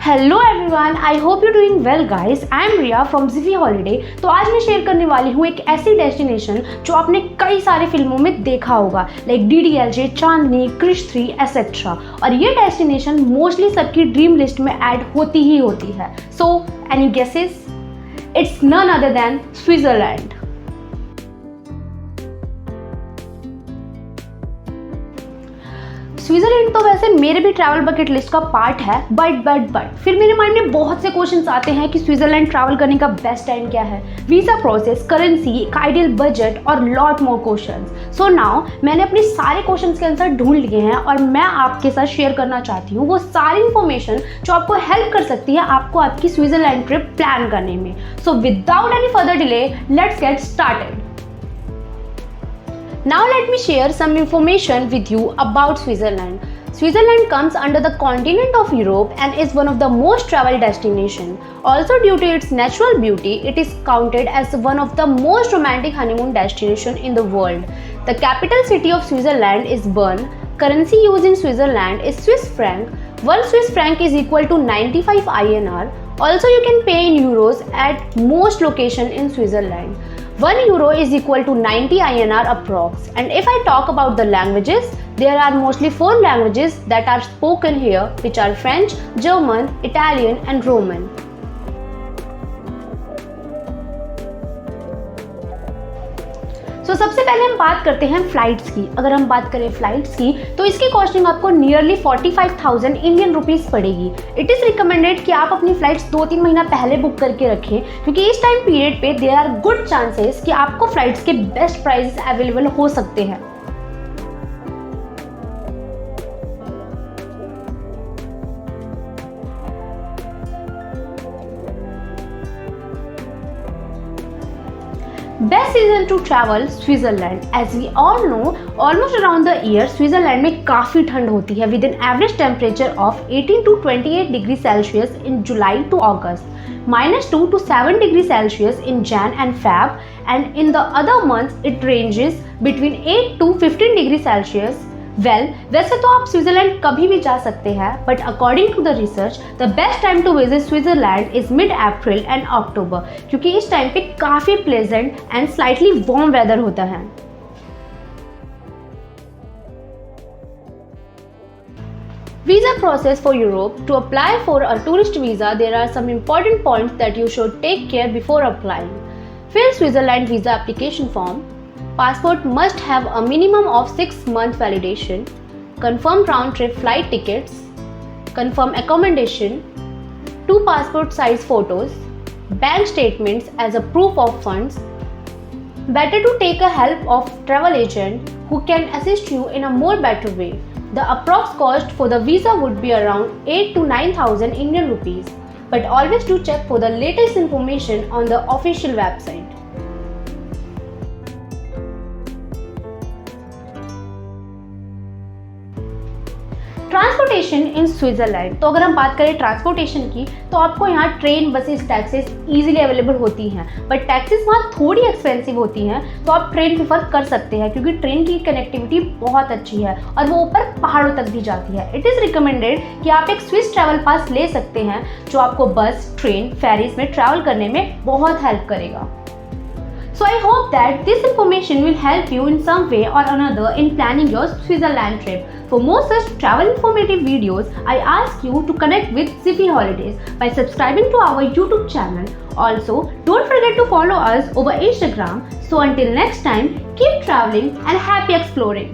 Hello everyone, I hope you doing well guys. I am Riya from Jiffy Holiday. तो आज मैं share करने वाली हूँ एक ऐसी डेस्टिनेशन जो आपने कई सारे फिल्मों में देखा होगा, like DDLJ, Chandni, Krrish 3 etcetera. और ये डेस्टिनेशन मोस्टली सबकी ड्रीम लिस्ट में ऐड होती ही होती है। So any guesses? It's none other than Switzerland. Switzerland तो वैसे मेरे भी ट्रैवल बकेट लिस्ट का पार्ट है, बट फिर मेरे माइंड में बहुत से क्वेश्चंस आते हैं कि स्विट्जरलैंड ट्रैवल करने का बेस्ट टाइम क्या है, visa process, currency, ideal budget और lot more questions. So now मैंने अपने सारे क्वेश्चंस के आंसर ढूंढ लिए हैं और मैं आपके साथ शेयर करना चाहती हूँ वो सारी इन्फॉर्मेशन जो आपको हेल्प कर सकती है आपको आपकी स्विट्जरलैंड ट्रिप प्लान करने में। So without any further delay, let's get started. Now let me share some information with you about Switzerland. Switzerland comes under the continent of Europe and is one of the most traveled destinations. Also due to its natural beauty, it is counted as one of the most romantic honeymoon destinations in the world. The capital city of Switzerland is Bern. Currency used in Switzerland is Swiss franc. 1 Swiss franc is equal to 95 INR. Also you can pay in euros at most locations in Switzerland. 1 euro is equal to 90 INR approx. And if I talk about the languages, there are mostly 4 languages that are spoken here, which are French, German, Italian and Roman. तो सबसे पहले हम बात करते हैं flights की। अगर हम बात करें फ्लाइट्स की तो इसकी कॉस्टिंग आपको नियरली 45,000 इंडियन रुपीज़ पड़ेगी। इट इज़ रिकमेंडेड कि आप अपनी फ्लाइट्स 2-3 महीना पहले बुक करके रखें, क्योंकि इस टाइम पीरियड पे देयर आर गुड चांसेस कि आपको फ्लाइट्स के बेस्ट प्राइसेस अवेलेबल हो सकते हैं। Best season to travel Switzerland. As we all know, almost around the year Switzerland में काफ़ी ठंड होती है with an average temperature of 18 to 28 degrees Celsius in July to August, -2 to 7 degrees Celsius in Jan and Feb, and in the other months it ranges between 8 to 15 degrees Celsius. वैसे तो आप Switzerland कभी भी जा सकते हैं, but according to the research the best time to visit Switzerland is mid April and October, क्योंकि इस टाइम पे काफ़ी pleasant and slightly warm weather होता है। Visa process for Europe. To apply for a tourist visa, there are some important points that you should take care before applying. Fill Switzerland visa application form. Passport must have a minimum of 6 month validation. Confirm round-trip flight tickets. Confirm accommodation. 2 passport size photos. Bank statements as a proof of funds. Better to take a help of travel agent who can assist you in a more better way. The approx cost for the visa would be around 8 to 9,000 Indian rupees. But always do check for the latest information on the official website. Transportation in Switzerland. तो अगर हम बात करें transportation की तो आपको यहाँ train, buses, taxis easily available होती हैं, बट टैक्सीज वहाँ थोड़ी एक्सपेंसिव होती हैं, तो आप ट्रेन प्रीफर कर सकते हैं क्योंकि ट्रेन की कनेक्टिविटी बहुत अच्छी है और वो ऊपर पहाड़ों तक भी जाती है। इट इज़ रिकमेंडेड कि आप एक स्विस ट्रैवल पास ले सकते हैं जो आपको बस, ट्रेन, फेरीज में ट्रैवल करने में बहुत हेल्प करेगा। So I hope that this information will help you in some way or another in planning your Switzerland trip. For more such travel informative videos, I ask you to connect with Zippy Holidays by subscribing to our YouTube channel. Also, don't forget to follow us over Instagram. So until next time, keep traveling and happy exploring.